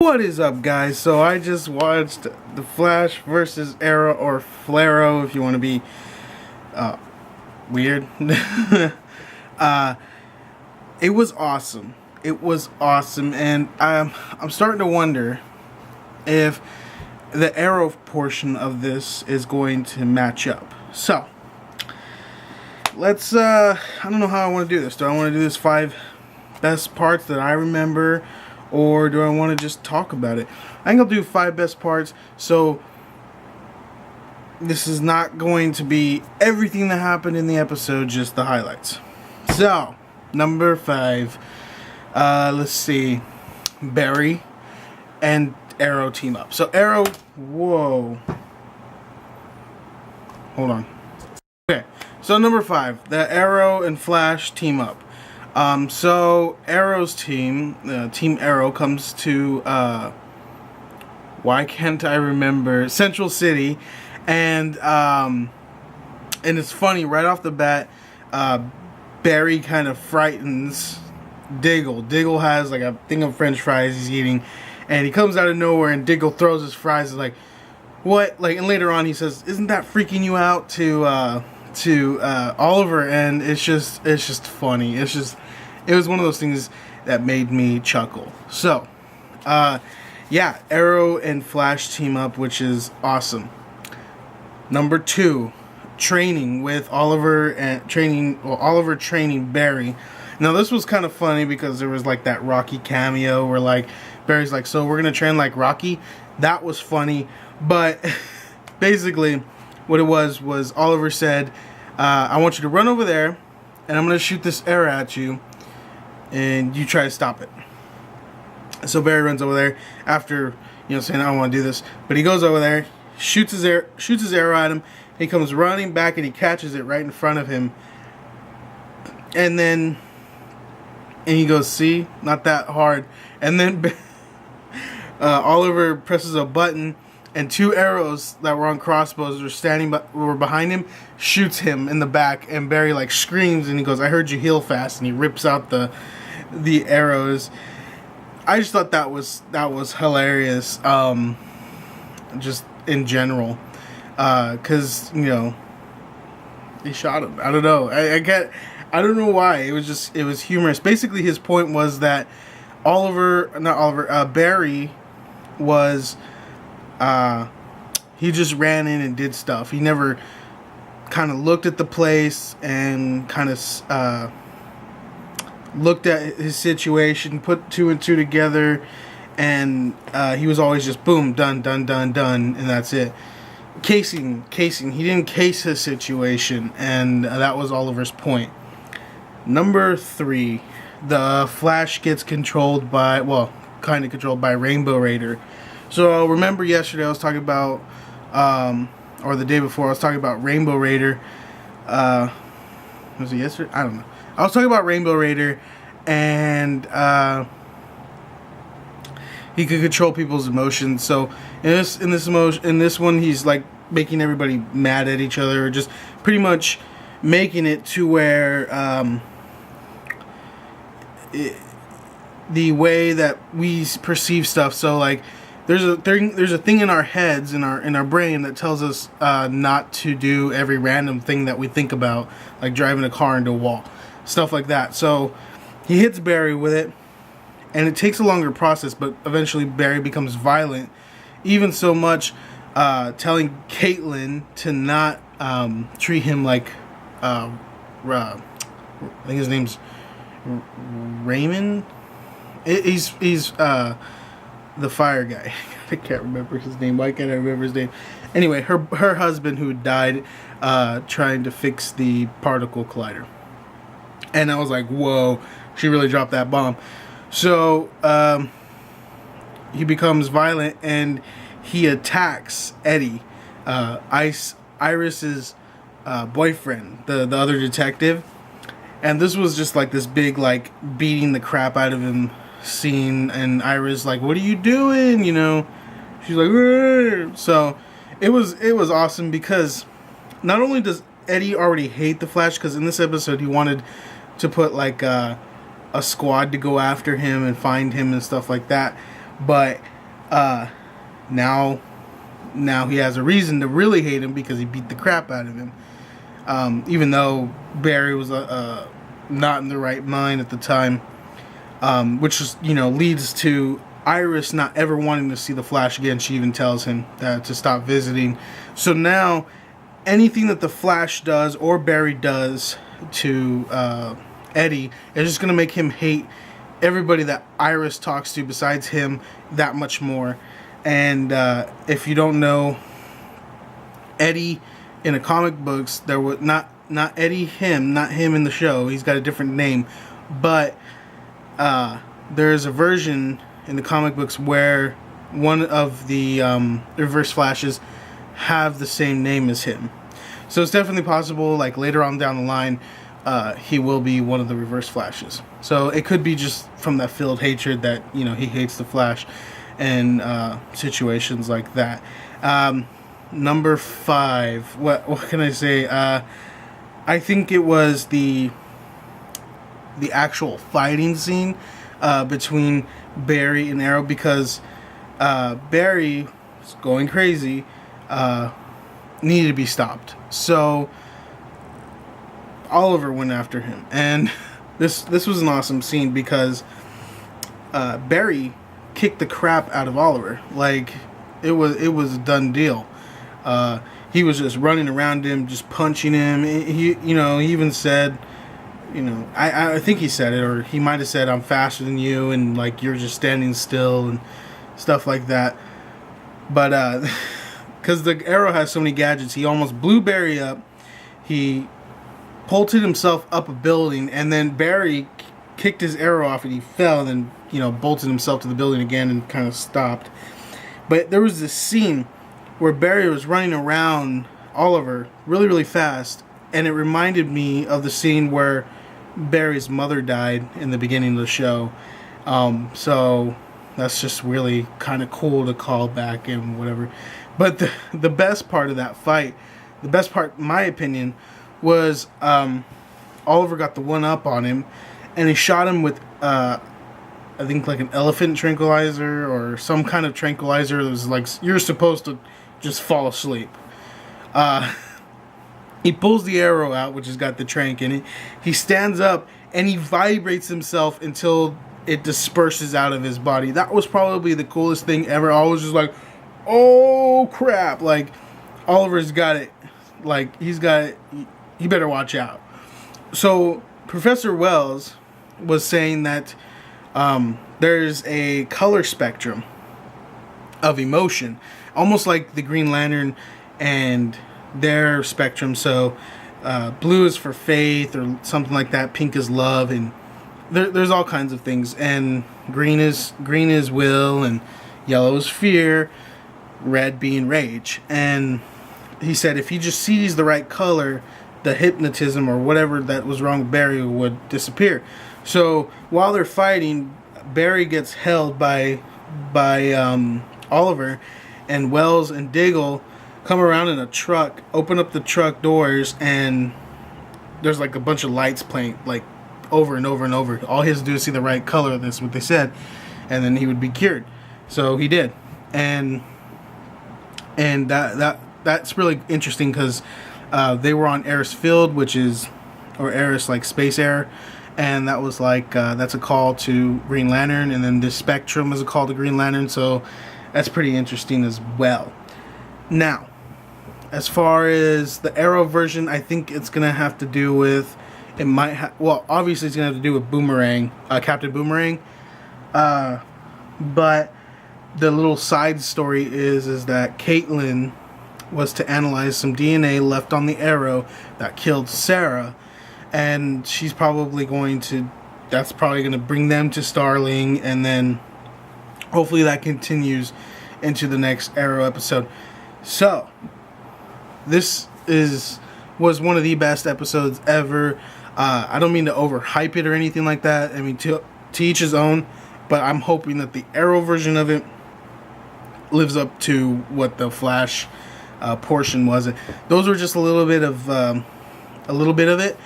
What is up, guys? So I just watched The Flash versus Arrow, or Flarrow if you want to be weird. It was awesome. It was awesome, and I'm starting to wonder if the Arrow portion of this is going to match up. So let's I don't know how I want to do this. Do I want to do this 5 best parts that I remember, or do I want to just talk about it? I think I'll do 5 best parts. So this is not going to be everything that happened in the episode, just the highlights. So number 5, let's see, Barry and Arrow team up. So Arrow, whoa, hold on. Okay, so number 5, the Arrow and Flash team up. So Arrow's team, Team Arrow, comes to, why can't I remember, Central City, and it's funny, right off the bat, Barry kind of frightens Diggle. Diggle has like a thing of French fries he's eating, and he comes out of nowhere, and Diggle throws his fries, like, what? Like, and later on he says, isn't that freaking you out, to Oliver, and it's just funny. It was one of those things that made me chuckle. So yeah, Arrow and Flash team up, which is awesome. Number 2, training with Oliver, and Oliver training Barry. Now this was kind of funny because there was like that Rocky cameo where like Barry's like, so we're gonna train like Rocky. That was funny, but basically what it was Oliver said, I want you to run over there, and I'm going to shoot this arrow at you, and you try to stop it. So Barry runs over there after, saying, I don't want to do this. But he goes over there, shoots his arrow at him. He comes running back, and he catches it right in front of him. And he goes, see, not that hard. And then Oliver presses a button, and 2 arrows that were on crossbows were behind him, shoots him in the back, and Barry like screams, and he goes, I heard you heal fast, and he rips out the arrows. I just thought that was hilarious, just in general, because he shot him. I don't know. I don't know why. It was humorous. Basically, his point was that Barry was, he just ran in and did stuff. He never kind of looked at the place and kind of looked at his situation, put 2 and 2 together, and he was always just boom, done, and that's it. Casing. He didn't case his situation, and that was Oliver's point. Number 3, the Flash gets kind of controlled by Rainbow Raider. So remember yesterday I was talking about, or the day before I was talking about Rainbow Raider. Was it yesterday? I don't know. I was talking about Rainbow Raider, and he could control people's emotions. So in this one, he's like making everybody mad at each other, or just pretty much making it to where the way that we perceive stuff. So like, there's a thing in our heads, in our brain, that tells us not to do every random thing that we think about, like driving a car into a wall, stuff like that. So he hits Barry with it, and it takes a longer process, but eventually Barry becomes violent, even so much telling Caitlin to not treat him like I think his name's Raymond. He's the fire guy. I can't remember his name. Why can't I remember his name? Anyway, her husband, who died trying to fix the particle collider. And I was like, whoa, she really dropped that bomb. So he becomes violent, and he attacks Eddie, Iris's boyfriend, the other detective. And this was just like this big, like, beating the crap out of him scene, and Iris like, what are you doing? She's like, "Arr!" So it was awesome, because not only does Eddie already hate the Flash, because in this episode he wanted to put like a squad to go after him and find him and stuff like that, but now he has a reason to really hate him because he beat the crap out of him. Even though Barry was not in the right mind at the time, which is, leads to Iris not ever wanting to see the Flash again. She even tells him that to stop visiting. So now anything that the Flash does or Barry does to Eddie is just going to make him hate everybody that Iris talks to besides him that much more. And if you don't know, Eddie in the comic books, there was not Eddie not him in the show. He's got a different name, but there's a version in the comic books where one of the Reverse Flashes have the same name as him. So it's definitely possible, like later on down the line, he will be one of the Reverse Flashes. So it could be just from that filled hatred that, he hates the Flash and situations like that. Number 5, what can I say? I think it was the actual fighting scene between Barry and Arrow, because Barry was going crazy, needed to be stopped. So Oliver went after him, and this was an awesome scene because Barry kicked the crap out of Oliver. Like it was a done deal. He was just running around him, just punching him. He even said, I think he said it, or he might have said, "I'm faster than you," and like you're just standing still and stuff like that. But because the Arrow has so many gadgets, he almost blew Barry up. He bolted himself up a building, and then Barry kicked his arrow off, and he fell, and then bolted himself to the building again and kind of stopped. But there was this scene where Barry was running around Oliver really, really fast, and it reminded me of the scene where Barry's mother died in the beginning of the show. So that's just really kind of cool to call back and whatever. But the best part of that fight, the best part, in my opinion, was Oliver got the one up on him, and he shot him with I think like an elephant tranquilizer or some kind of tranquilizer that was like you're supposed to just fall asleep. He pulls the arrow out, which has got the trank in it. He stands up and he vibrates himself until it disperses out of his body. That was probably the coolest thing ever. I was just like, oh crap, like Oliver's got it, like he's got it, he better watch out. So Professor Wells was saying that there's a color spectrum of emotion, almost like the Green Lantern and their spectrum. So blue is for faith or something like that, pink is love, and there's all kinds of things, and green is will, and yellow is fear, red being rage. And he said if he just sees the right color, the hypnotism or whatever that was wrong with Barry would disappear. So while they're fighting, Barry gets held by Oliver, and Wells and Diggle come around in a truck, open up the truck doors, and there's like a bunch of lights playing like over and over and over. All he has to do is see the right color, that's what they said, and then he would be cured. So he did. And that's really interesting because they were on Eris Field, which is, or Eris like space air, and that was like that's a call to Green Lantern, and then the Spectrum is a call to Green Lantern. So that's pretty interesting as well. Now, as far as the Arrow version, I think it's gonna have to do with, well, obviously it's gonna have to do with Boomerang, Captain Boomerang. But the little side story is that Caitlin was to analyze some DNA left on the Arrow that killed Sarah, and she's probably going to, that's probably going to bring them to Starling, and then hopefully that continues into the next Arrow episode. So this was one of the best episodes ever. I don't mean to overhype it or anything like that. I mean, to each his own, but I'm hoping that the Arrow version of it lives up to what the Flash portion was. Those were just a little bit of it.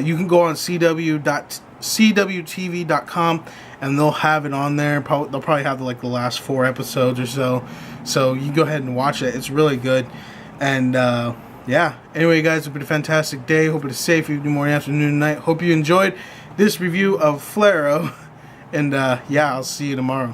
You can go on CW.tv cwtv.com, and they'll have it on there. They'll probably have like the last 4 episodes or so. So you can go ahead and watch it. It's really good. And yeah. Anyway, guys, hope you had a fantastic day. Hope it is safe evening, morning, afternoon, night. Hope you enjoyed this review of Flarrow. And yeah, I'll see you tomorrow.